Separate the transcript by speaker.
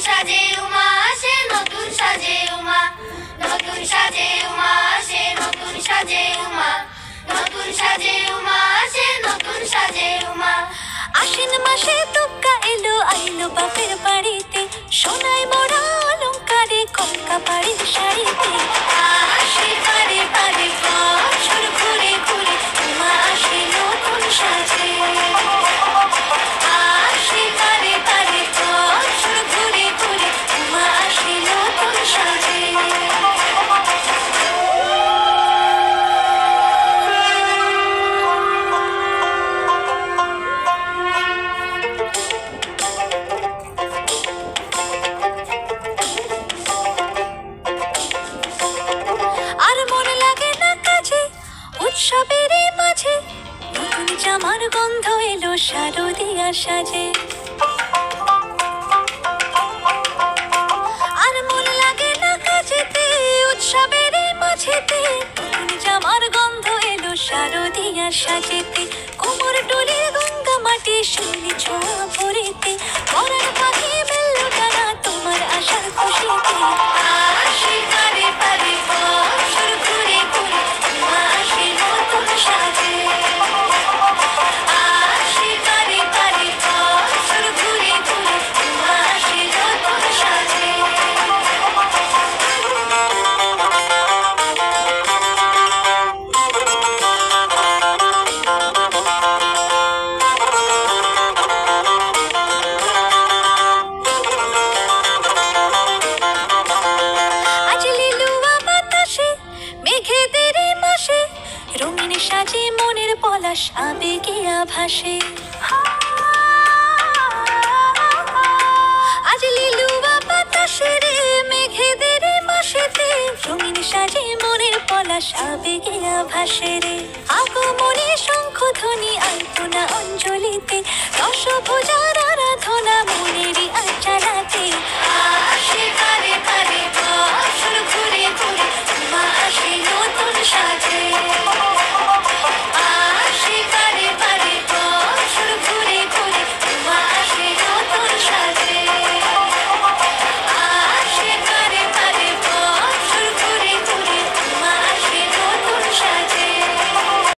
Speaker 1: সাজে উমা আসে, নতুন সাজে উমা, নতুন সাজে উমা আসে, নতুন সাজে উমা, নতুন সাজে উমা আসে, নতুন সাজে উমা।
Speaker 2: আশ্বিন মাসে দুর্গা এলো আইলো বাপের বাড়িতে, সোনায় মোড়া অলংকারে কলকা বাড়ির শাড়িতে। আসে পারে পারে বছর ঘুরে ঘুরে উমা আসে নতুন সাজে। আসে পারে পারে বছর ঘুরে ঘুরে উমা আসে নতুন সাজে। আর মন লাগে না কাজে উৎসবের মাঝে, নতুন জামার গন্ধ এলো শারদিয়া সাজে। আর মন লাগে না কাজেতে উৎসবের মাঝেতে, নতুন জামার গন্ধ এলো শারদিয়া সাজেতে। কোমর ডোলে গঙ্গা মাটি শুনি ছোঁয়া ভরিতে, পরাণ পাখি মেললো টানা তোমার আশার খুশিতে। আসে পারে পারে বছর ঘুরে ঘুরে উমা আসে নতুন সাজে। আসে পারে পারে বছর ঘুরে ঘুরে উমা আসে নতুন সাজে। আজ লিলুয়া বাতাসে মেঘেদের মাসে, রঙিন সাজে মনের পলাশ আবেগে আভাসে। আজ লিলুয়া বাতাসে রে মেঘেদের মাসেতে, রঙিন সাজে মনের পলাশ আবেগে আভাসে রে। আগমনে শঙ্খ ধ্বনি আলপনা অঞ্জলিতে, দশভুজার আরাধনা মনেরই আচারাতে।